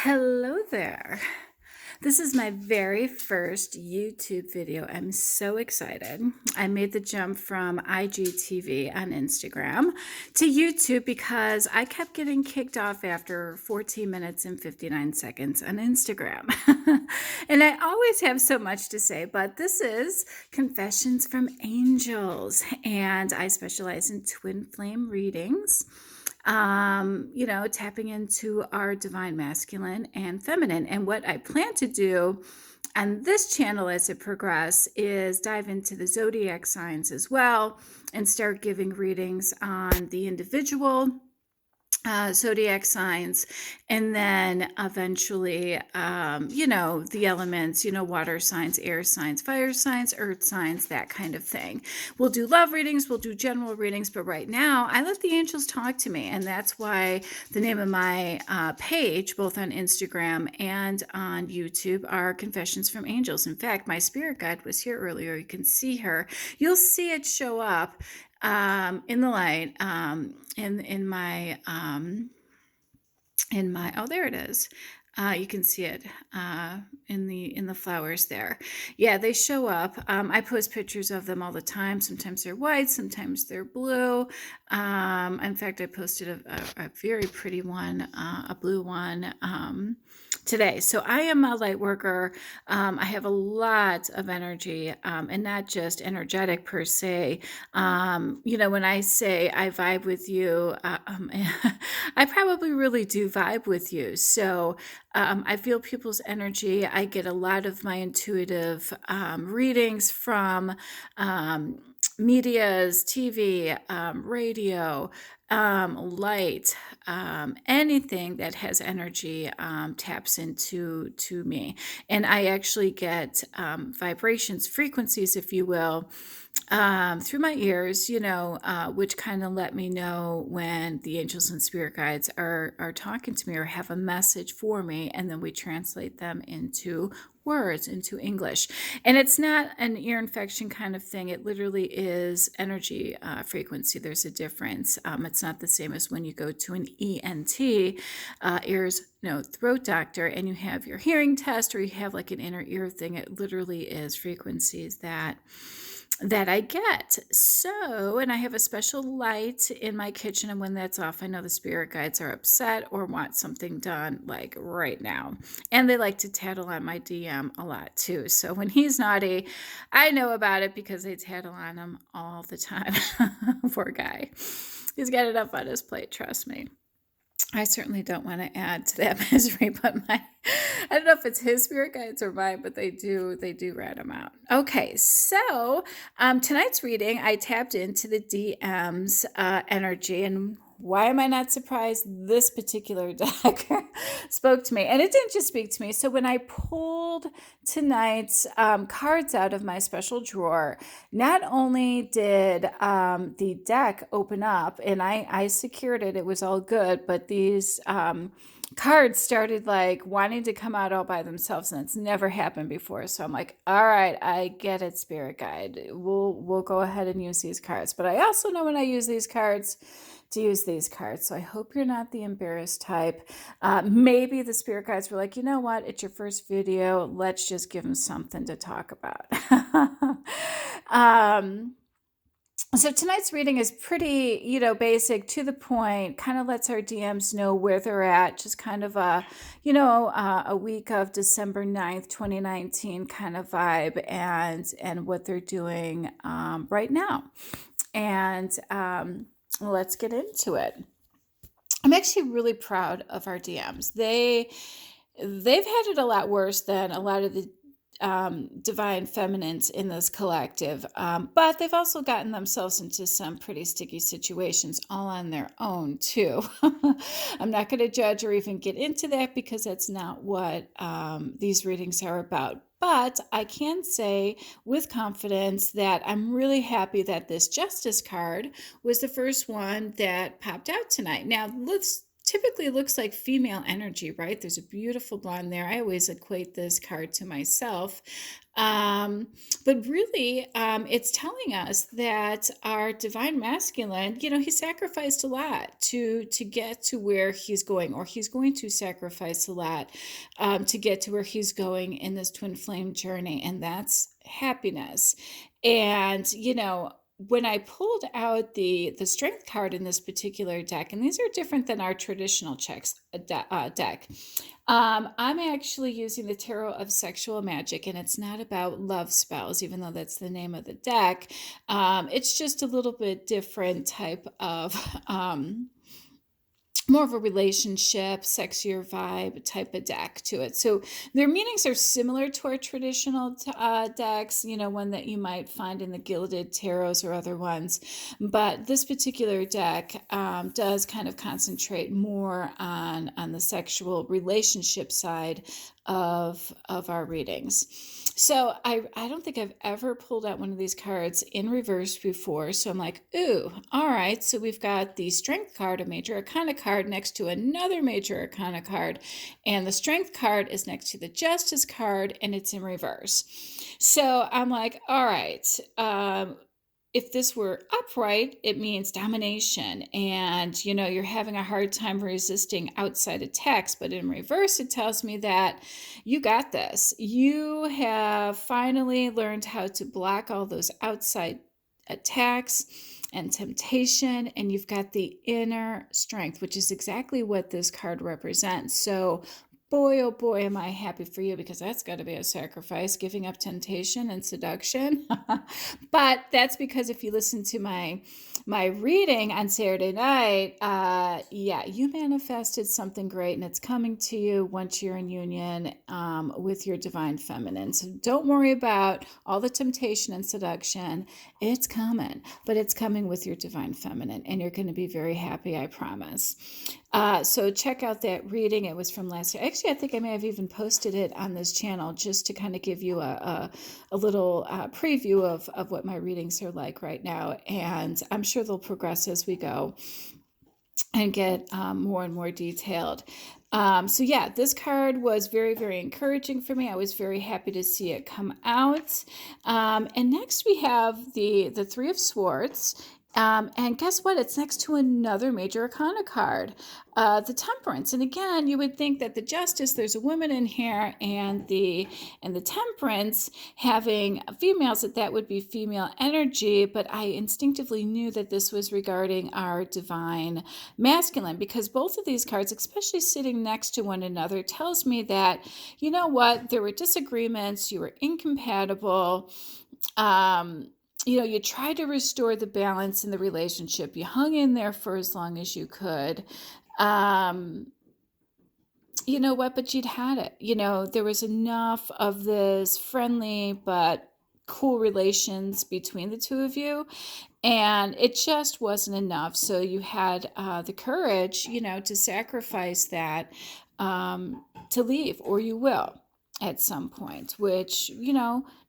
Hello there. This is my very first YouTube video. I'm so excited. I made the jump from IGTV on Instagram to YouTube because I kept getting kicked off after 14 minutes and 59 seconds on Instagram. And I always have so much to say, but this is Confessions from Angels, and I specialize in twin flame readings, tapping into our divine masculine and feminine. And what I plan to do on this channel as it progresses is dive into the zodiac signs as well and start giving readings on the individual zodiac signs, and then eventually, the elements, water signs, air signs, fire signs, earth signs, that kind of thing. We'll do love readings, we'll do general readings, but right now I let the angels talk to me, and that's why the name of my page, both on Instagram and on YouTube, are Confessions from Angels. In fact, my spirit guide was here earlier. You can see her. You'll see it show up in the light, in my oh, there it is. You can see it in the flowers there. Yeah, they show up. I post pictures of them all the time. Sometimes they're white, sometimes they're blue. In fact, I posted a very pretty one, a blue one, today. So I am a light worker. I have a lot of energy, and not just energetic per se. When I say I vibe with you, I probably really do vibe with you. So I feel people's energy. I get a lot of my intuitive readings from medias, TV, radio, light, anything that has energy taps into me. And I actually get vibrations, frequencies, if you will, through my ears, which kind of let me know when the angels and spirit guides are talking to me or have a message for me, and then we translate them into words, into English. And it's not an ear infection kind of thing. It literally is energy frequency. There's a difference. It's not the same as when you go to an ENT, ears, throat doctor, and you have your hearing test, or you have like an inner ear thing. It literally is frequencies that I get. So, and I have a special light in my kitchen, and when that's off, I know the spirit guides are upset or want something done like right now. And they like to tattle on my DM a lot too. So when he's naughty, I know about it because they tattle on him all the time. Poor guy. He's got enough on his plate, trust me. I certainly don't want to add to that misery, but I don't know if it's his spirit guides or mine, but they do rat him out. Okay, so tonight's reading, I tapped into the DM's energy, and why am I not surprised? This particular deck spoke to me, and it didn't just speak to me. So when I pulled tonight's cards out of my special drawer, not only did the deck open up, and I secured it, it was all good, but these cards started like wanting to come out all by themselves, and it's never happened before. So I'm like, all right, I get it, spirit guide. We'll go ahead and use these cards. But I also know when I use these cards to use these cards. So I hope you're not the embarrassed type. Maybe the spirit guides were like, you know what? It's your first video. Let's just give them something to talk about. So tonight's reading is pretty, basic, to the point, kind of lets our DMs know where they're at, just kind of a week of December 9th, 2019 kind of vibe, and what they're doing right now. And let's get into it. I'm actually really proud of our DMs. They've had it a lot worse than a lot of the divine feminines in this collective, but they've also gotten themselves into some pretty sticky situations all on their own too. I'm not going to judge or even get into that because that's not what these readings are about. But I can say with confidence that I'm really happy that this Justice card was the first one that popped out tonight. Now, let's typically looks like female energy, right? There's a beautiful blonde there. I always equate this card to myself. Um, but really, it's telling us that our divine masculine, he sacrificed a lot to get to where he's going, or he's going to sacrifice a lot to get to where he's going in this twin flame journey, and that's happiness. And when I pulled out the strength card in this particular deck, and these are different than our traditional deck. I'm actually using the Tarot of Sexual Magic, and it's not about love spells, even though that's the name of the deck. It's just a little bit different type of more of a relationship, sexier vibe type of deck to it. So their meanings are similar to our traditional decks, one that you might find in the Gilded Tarots or other ones. But this particular deck does kind of concentrate more on the sexual relationship side of our readings. So I don't think I've ever pulled out one of these cards in reverse before. So I'm like, ooh, all right. So we've got the Strength card, a Major Arcana card, next to another Major Arcana card. And the Strength card is next to the Justice card, and it's in reverse. So I'm like, all right. If this were upright, it means domination, and you're having a hard time resisting outside attacks. But in reverse, it tells me that you got this. You have finally learned how to block all those outside attacks and temptation, and you've got the inner strength, which is exactly what this card represents. So boy, oh boy, am I happy for you, because that's got to be a sacrifice, giving up temptation and seduction. But that's because if you listen to my reading on Saturday night, yeah, you manifested something great, and it's coming to you once you're in union with your divine feminine. So don't worry about all the temptation and seduction. It's coming, but it's coming with your divine feminine, and you're going to be very happy, I promise. So check out that reading. It was from last year. Actually, I think I may have even posted it on this channel, just to kind of give you a little preview of what my readings are like right now. And I'm sure they'll progress as we go and get more and more detailed. So yeah, this card was very, very encouraging for me. I was very happy to see it come out. And next we have the Three of Swords. And guess what? It's next to another Major Arcana card, the Temperance. And again, you would think that the Justice, there's a woman in here, and the Temperance having females, that would be female energy. But I instinctively knew that this was regarding our divine masculine, because both of these cards, especially sitting next to one another, tells me that, you know what, there were disagreements, you were incompatible. You tried to restore the balance in the relationship. You hung in there for as long as you could. You know what? But you'd had it. There was enough of this friendly but cool relations between the two of you, and it just wasn't enough. So you had the courage, to sacrifice that, to leave, or you will at some point, which,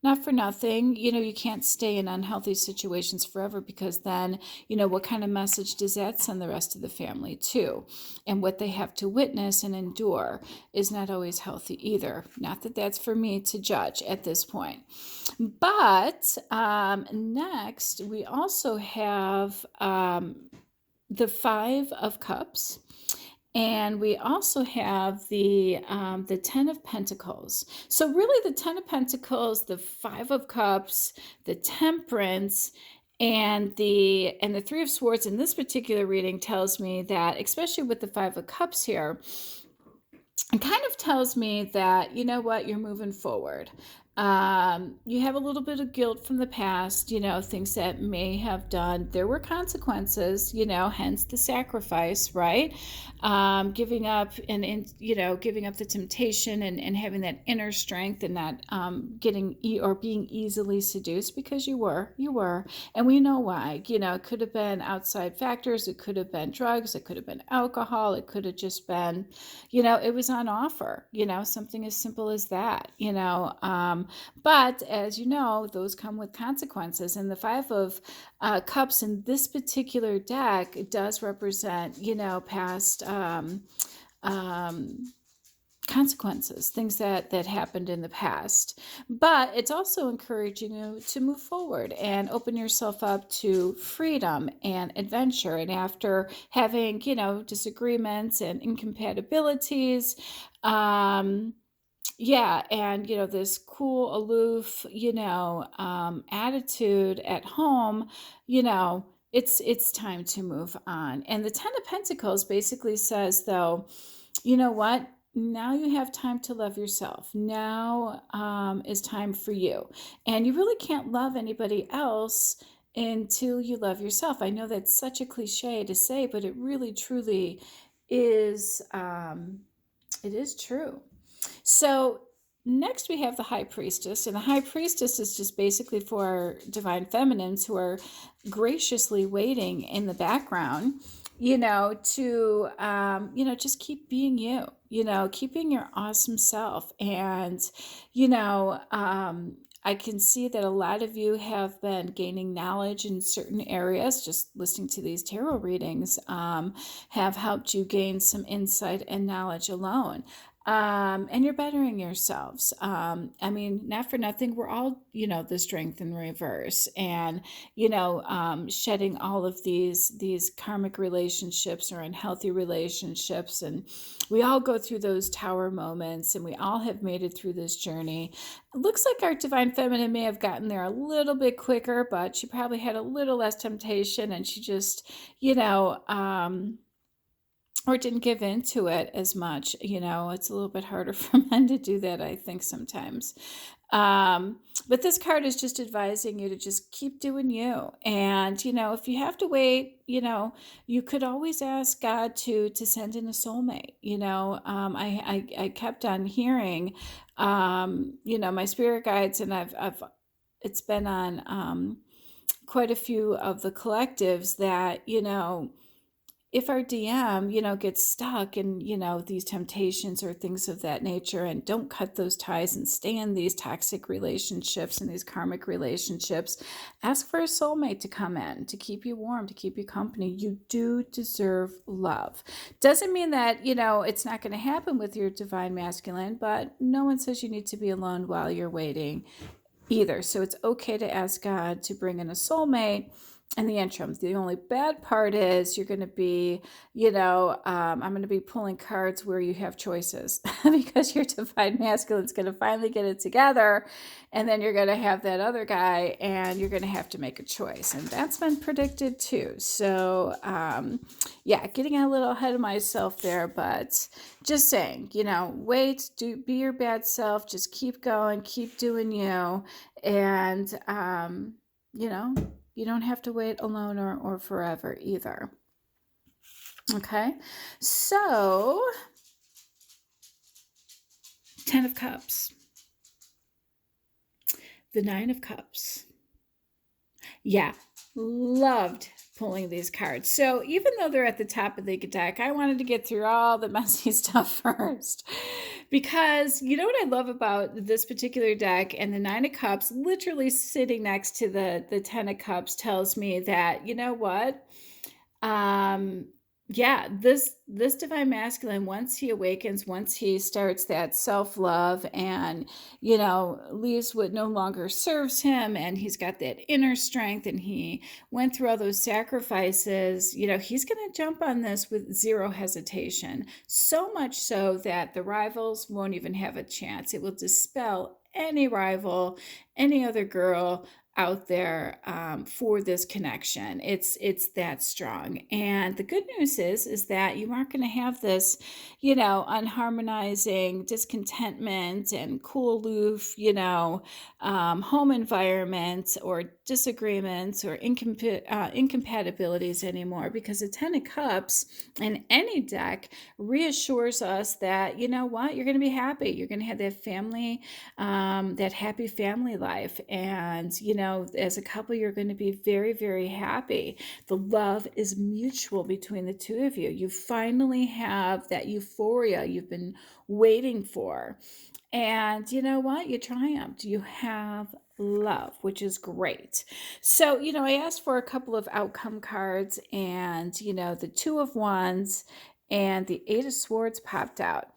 not for nothing, you can't stay in unhealthy situations forever, because then, what kind of message does that send the rest of the family too? And what they have to witness and endure is not always healthy either. Not that that's for me to judge at this point. But next, we also have the Five of Cups. And we also have the Ten of Pentacles. So really, the Ten of Pentacles, the Five of Cups, the Temperance, and the Three of Swords in this particular reading tells me that, especially with the Five of Cups here, it kind of tells me that, you know what, you're moving forward. You have a little bit of guilt from the past, things that may have done. There were consequences, hence the sacrifice, right? Giving up giving up the temptation, and having that inner strength, and not getting or being easily seduced, because you were, and we know why. It could have been outside factors. It could have been drugs. It could have been alcohol. It could have just been, it was on offer, something as simple as that, But as you know, those come with consequences. And the Five of Cups in this particular deck does represent, past um, consequences, things that happened in the past. But it's also encouraging you to move forward and open yourself up to freedom and adventure. And after having, disagreements and incompatibilities, yeah, and this cool, aloof, attitude at home, it's time to move on. And the Ten of Pentacles basically says, though, you know what? Now you have time to love yourself. Now is time for you. And you really can't love anybody else until you love yourself. I know that's such a cliche to say, but it really, truly is. It is true. So next we have the High Priestess, and the High Priestess is just basically for divine feminines who are graciously waiting in the background, to just keep being you, keeping your awesome self. And I can see that a lot of you have been gaining knowledge in certain areas. Just listening to these tarot readings have helped you gain some insight and knowledge alone. And you're bettering yourselves. I mean, not for nothing, we're all, the strength in reverse, and, shedding all of these karmic relationships or unhealthy relationships. And we all go through those tower moments, and we all have made it through this journey. It looks like our divine feminine may have gotten there a little bit quicker, but she probably had a little less temptation, and she just, or didn't give into it as much. It's a little bit harder for men to do that, I think, sometimes. But this card is just advising you to just keep doing you. And, if you have to wait, you could always ask God to send in a soulmate. I kept on hearing, my spirit guides, and it's been on quite a few of the collectives that, if our DM, gets stuck in, these temptations or things of that nature, and don't cut those ties and stay in these toxic relationships and these karmic relationships, ask for a soulmate to come in, to keep you warm, to keep you company. You do deserve love. Doesn't mean that, it's not going to happen with your divine masculine, but no one says you need to be alone while you're waiting either. So it's okay to ask God to bring in a soulmate in the interim. The only bad part is you're going to be, I'm going to be pulling cards where you have choices because your divine masculine is going to finally get it together, and then you're going to have that other guy, and you're going to have to make a choice. And that's been predicted too. So, getting a little ahead of myself there, but just saying, wait, be your bad self, just keep going, keep doing you. And, you don't have to wait alone or forever either. Okay, so 10 of Cups, the 9 of Cups. Yeah, loved pulling these cards. So even though they're at the top of the deck, I wanted to get through all the messy stuff first. Because you know what I love about this particular deck, and the 9 of Cups literally sitting next to the 10 of Cups tells me that, you know what? This divine masculine, once he awakens, once he starts that self-love and, leaves what no longer serves him, and he's got that inner strength, and he went through all those sacrifices, he's going to jump on this with zero hesitation. So much so that the rivals won't even have a chance. It will dispel any rival, any other girl out there for this connection. It's that strong. And the good news is that you aren't going to have this, unharmonizing discontentment and cool, aloof, home environment or disagreements or incompatibilities anymore, because the 10 of Cups in any deck reassures us that, you're going to be happy. You're going to have that family, that happy family life. And, as a couple, you're going to be very, very happy. The love is mutual between the two of you. You finally have that euphoria you've been waiting for. And you know what? You triumphed. You have love, which is great. So, I asked for a couple of outcome cards, and, the Two of Wands and the Eight of Swords popped out.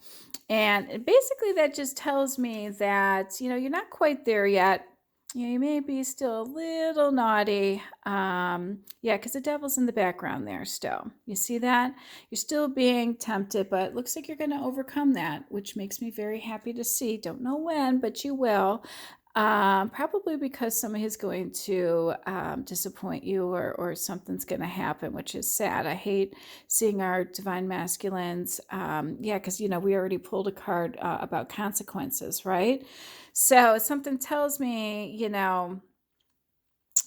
And basically, that just tells me that, you're not quite there yet. You may be still a little naughty. Yeah, because the devil's in the background there still. You see that? You're still being tempted, but it looks like you're going to overcome that, which makes me very happy to see. Don't know when, but you will. Probably because somebody is going to disappoint you, or something's going to happen, which is sad. I hate seeing our divine masculines. Yeah, because, we already pulled a card about consequences, right? So something tells me,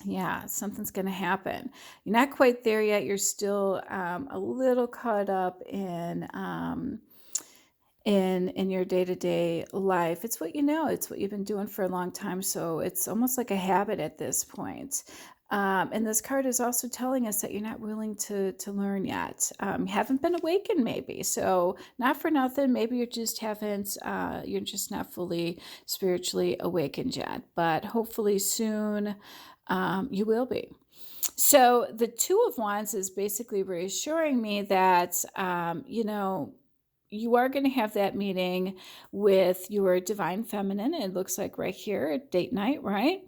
yeah, something's going to happen. You're not quite there yet. You're still a little caught up in your day-to-day life. It's what you know. It's what you've been doing for a long time. So it's almost like a habit at this point. And this card is also telling us that you're not willing to learn yet. You haven't been awakened, maybe. So not for nothing. Maybe you just haven't. You're just not fully spiritually awakened yet. But hopefully soon, you will be. So the Two of Wands is basically reassuring me that, you are going to have that meeting with your divine feminine. It looks like right here at date night, right?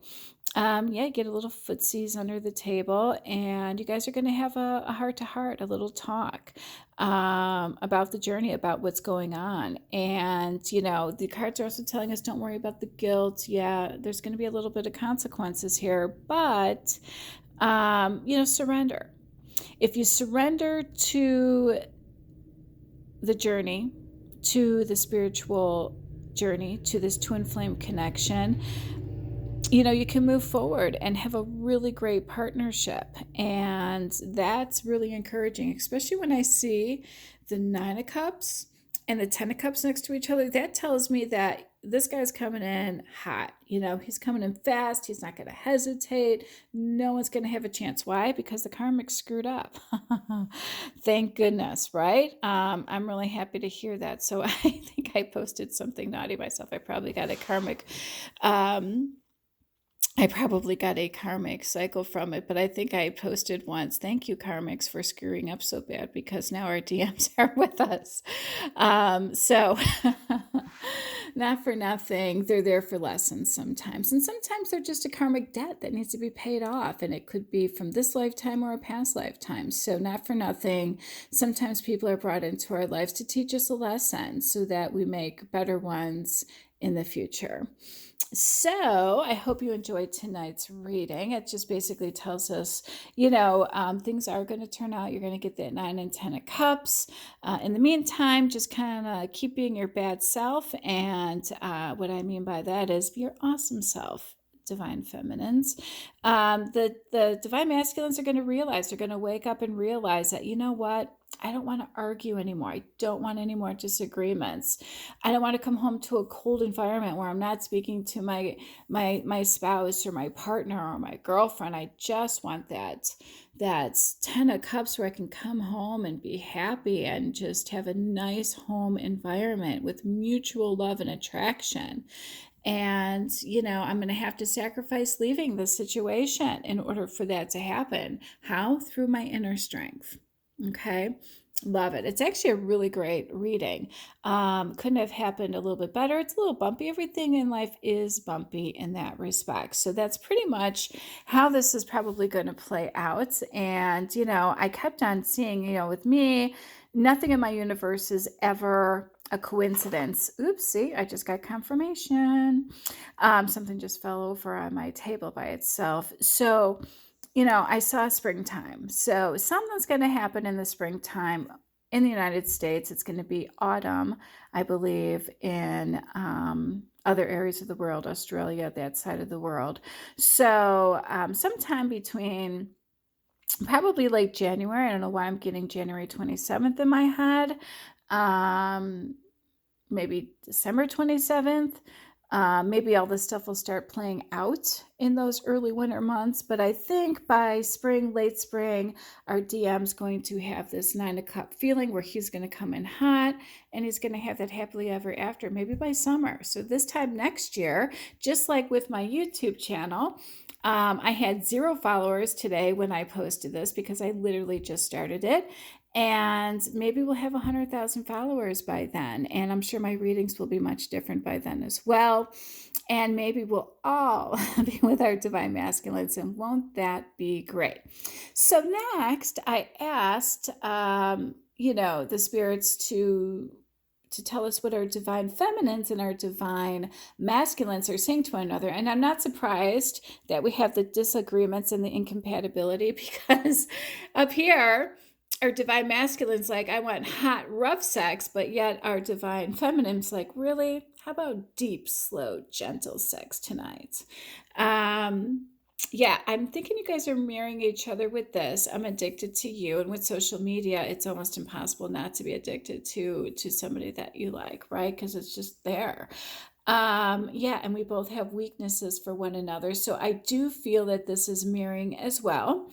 Yeah, get a little footsies under the table, and you guys are going to have a heart-to-heart, a little talk about the journey, about what's going on. And, the cards are also telling us, don't worry about the guilt. Yeah, there's going to be a little bit of consequences here, but, surrender. If you surrender to the journey, to the spiritual journey, to this twin flame connection, you can move forward and have a really great partnership. And that's really encouraging, especially when I see the Nine of Cups and the Ten of Cups next to each other. That tells me that this guy's coming in hot. He's coming in fast. He's not going to hesitate. No one's going to have a chance. Why? Because the karmic screwed up. Thank goodness, right? I'm really happy to hear that. So I think I posted something naughty myself. I probably got a karmic cycle from it, but I think I posted once, thank you, karmics, for screwing up so bad, because now our DMs are with us. So not for nothing, they're there for lessons sometimes. And sometimes they're just a karmic debt that needs to be paid off. And it could be from this lifetime or a past lifetime. So not for nothing, sometimes people are brought into our lives to teach us a lesson so that we make better ones in the future. So I hope you enjoyed tonight's reading. It just basically tells us, things are going to turn out. You're going to get that 9 and 10 of Cups. In the meantime, just kind of keep being your bad self. And what I mean by that is be your awesome self, divine feminines. The divine masculines are going to realize, they're going to wake up and realize that, you know what? I don't want to argue anymore. I don't want any more disagreements. I don't want to come home to a cold environment where I'm not speaking to my spouse or my partner or my girlfriend. I just want that 10 of Cups where I can come home and be happy and just have a nice home environment with mutual love and attraction. And, I'm going to have to sacrifice leaving the situation in order for that to happen. How? Through my inner strength. Okay. Love it. It's actually a really great reading. Couldn't have happened a little bit better. It's a little bumpy. Everything in life is bumpy in that respect. So that's pretty much how this is probably going to play out. And, I kept on seeing, with me, nothing in my universe is ever a coincidence. Oopsie, I just got confirmation. Something just fell over on my table by itself. So, I saw springtime. So something's going to happen in the springtime in the United States. It's going to be autumn, I believe, in other areas of the world, Australia, that side of the world. So sometime between probably late January, I don't know why I'm getting January 27th in my head, maybe December 27th. Maybe all this stuff will start playing out in those early winter months, but I think by spring, late spring, our DM's going to have this 9 of Cup feeling where he's going to come in hot and he's going to have that happily ever after, maybe by summer. So this time next year, just like with my YouTube channel, I had 0 followers today when I posted this because I literally just started it. And maybe we'll have 100,000 followers by then. And I'm sure my readings will be much different by then as well. And maybe we'll all be with our divine masculines. And won't that be great? So, next, I asked, the spirits to tell us what our divine feminines and our divine masculines are saying to one another. And I'm not surprised that we have the disagreements and the incompatibility because up here, our divine masculine's like, I want hot, rough sex, but yet our divine feminine's like, really? How about deep, slow, gentle sex tonight? Yeah, I'm thinking you guys are mirroring each other with this. I'm addicted to you, and with social media, it's almost impossible not to be addicted to somebody that you like, right? Because it's just there. Yeah, and we both have weaknesses for one another. So I do feel that this is mirroring as well.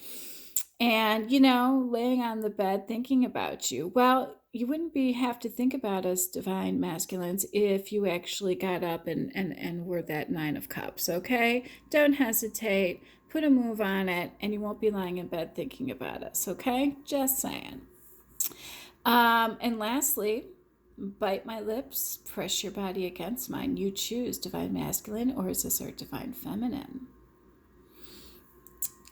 And, laying on the bed thinking about you. Well, you wouldn't have to think about us divine masculines if you actually got up and were that 9 of Cups, okay? Don't hesitate. Put a move on it, and you won't be lying in bed thinking about us, okay? Just saying. And lastly, bite my lips, press your body against mine. You choose divine masculine, or is this our divine feminine?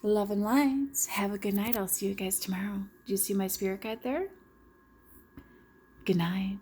Love and lights. Have a good night. I'll see you guys tomorrow. Do you see my spirit guide there? Good night.